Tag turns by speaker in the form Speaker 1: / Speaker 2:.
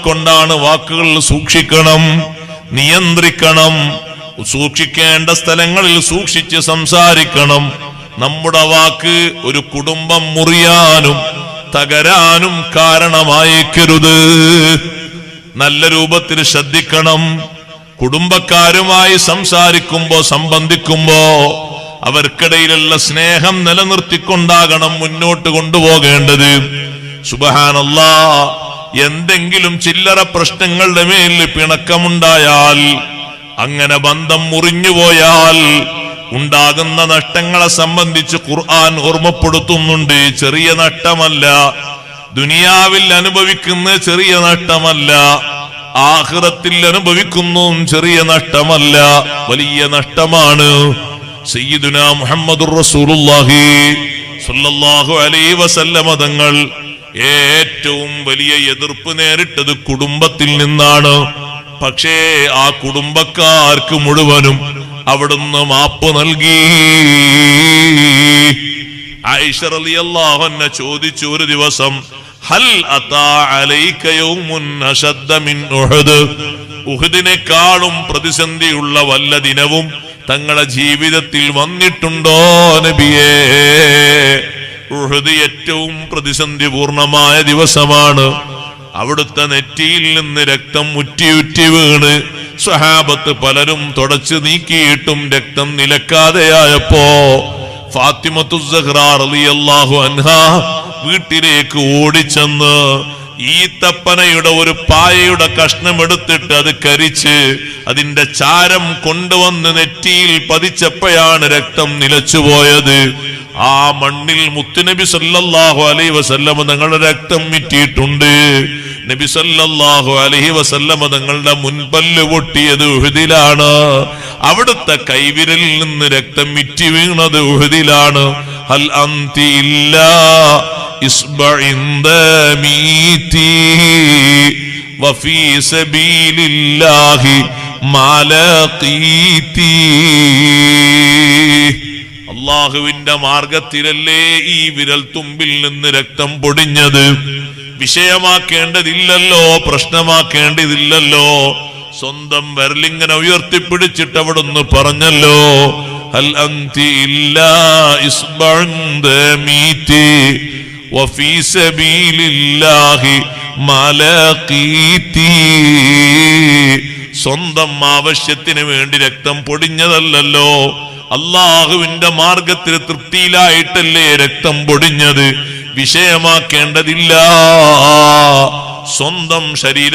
Speaker 1: കൊണ്ടാണ് വാക്കുകൾ സൂക്ഷിക്കണം, നിയന്ത്രിക്കണം. സൂക്ഷിക്കേണ്ട സ്ഥലങ്ങളിൽ സൂക്ഷിച്ച് സംസാരിക്കണം. നമ്മുടെ വാക്ക് ഒരു കുടുംബം മുറിയാനും തകരാനും കാരണമായേക്കരുത്. നല്ല രൂപത്തിൽ ശ്രദ്ധിക്കണം. കുടുംബക്കാരുമായി സംസാരിക്കുമ്പോ സംബന്ധിക്കുമ്പോ അവർക്കിടയിലുള്ള സ്നേഹം നിലനിർത്തിക്കൊണ്ടാകണം മുന്നോട്ട് കൊണ്ടുപോകേണ്ടത്. സുബ്ഹാനല്ലാഹ്, എന്തെങ്കിലും ചില്ലറ പ്രശ്നങ്ങളുടെ മേൽ പിണക്കമുണ്ടായാൽ, അങ്ങനെ ബന്ധം മുറിഞ്ഞുപോയാൽ ഉണ്ടാകുന്ന നഷ്ടങ്ങളെ സംബന്ധിച്ച് ഖുർആൻ ഓർമ്മപ്പെടുത്തുന്നുണ്ട്. ചെറിയ നഷ്ടമല്ല, ദുനിയാവിൽ അനുഭവിക്കുന്ന ചെറിയ നഷ്ടമല്ല, ആഖിറത്തിൽ അനുഭവിക്കുന്നതും ചെറിയ നഷ്ടമല്ല, വലിയ നഷ്ടമാണ്. സയ്യിദുനാ മുഹമ്മദുർ റസൂലുള്ളാഹി സ്വല്ലല്ലാഹു അലൈഹി വസല്ലമ തങ്ങൾ ഏറ്റവും വലിയ എതിർപ്പ് നേരിട്ടത് കുടുംബത്തിൽ നിന്നാണ്. പക്ഷേ ആ കുടുംബക്കാർക്ക് മുഴുവനും അവിടുന്ന് മാപ്പ് നൽകി. ആയിഷ റളിയല്ലാഹു അൻഹ ചോദിച്ചു ഒരു ദിവസം, ഹൽ അതാ അലൈക യൗമുൻ അശദ്ദ മിൻ ഉഹദ്, ഉഹദിനെക്കാളും പ്രതിസന്ധിയുള്ള വല്ല ദിനവും തങ്ങളുടെ ജീവിതത്തിൽ വന്നിട്ടുണ്ടോ നബിയേ? ഉഹദ് ഏറ്റവും പ്രതിസന്ധി പൂർണമായ ദിവസമാണ്. അവിടുത്തെ നെറ്റിയിൽ നിന്ന് രക്തം ഉറ്റി വീണ് സ്വഹാബത്ത് പലരും തുടച്ചു നീക്കിയിട്ടും രക്തം നിലക്കാതെയായപ്പോ ഫാത്തിമത്തു സഹ്റാ റളിയല്ലാഹു അൻഹാ വീട്ടിലേക്ക് ഓടിച്ചെന്ന് ഈത്തപ്പനയുടെ ഒരു പായയുടെ കഷ്ണം എടുത്തിട്ട് അത് കരിച്ച് അതിന്റെ ചാരം കൊണ്ടുവന്ന് നെറ്റിയിൽ പതിച്ചപ്പോഴാണ് രക്തം നിലച്ചുപോയത്. ആ മണ്ണിൽ മുത്തുനബി സല്ലല്ലാഹു അലൈഹി വസല്ലമ തങ്ങളുടെ രക്തം മിറ്റിയിട്ടുണ്ട്. നബി സല്ലല്ലാഹു അലൈഹി വസല്ലമ തങ്ങളുടെ മുൻപല്ല് പൊട്ടിയത് ഉഹദിലാണ്. അവിടുത്തെ കൈവിരലിൽ നിന്ന് രക്തം മിറ്റി വീണത് ഉഹദിലാണ്. ഹൽ അന്തി ഇല്ലാ ഇസ്ബഇൻ ദമീതി വഫീ സബീലില്ലാഹി മാലഖീതി. അല്ലാഹുവിന്റെ മാർഗത്തിലല്ലേ ഈ വിരൽ തുമ്പിൽ നിന്ന് രക്തം പൊടിഞ്ഞത്. വിഷയമാക്കേണ്ടതില്ലല്ലോ, പ്രശ്നമാക്കേണ്ടതില്ലല്ലോ. സ്വന്തം വിരലിങ്ങനെ ഉയർത്തിപ്പിടിച്ചിട്ട് അവിടുന്ന് പറഞ്ഞല്ലോ, ഹൽ അന്തി ഇല്ലാ ഇസ്ബഉൻ ദമീതി വഫീ സബീലില്ലാഹി മാലഖീതി. സ്വന്തം ആവശ്യത്തിന് വേണ്ടി രക്തം പൊടിഞ്ഞതല്ലല്ലോ, അള്ളാഹുവിന്റെ മാർഗത്തിൽ തൃപ്തിയിലായിട്ടല്ലേ രക്തം പൊടിഞ്ഞത്. വിഷയമാക്കേണ്ടതില്ല. സ്വന്തം ശരീരം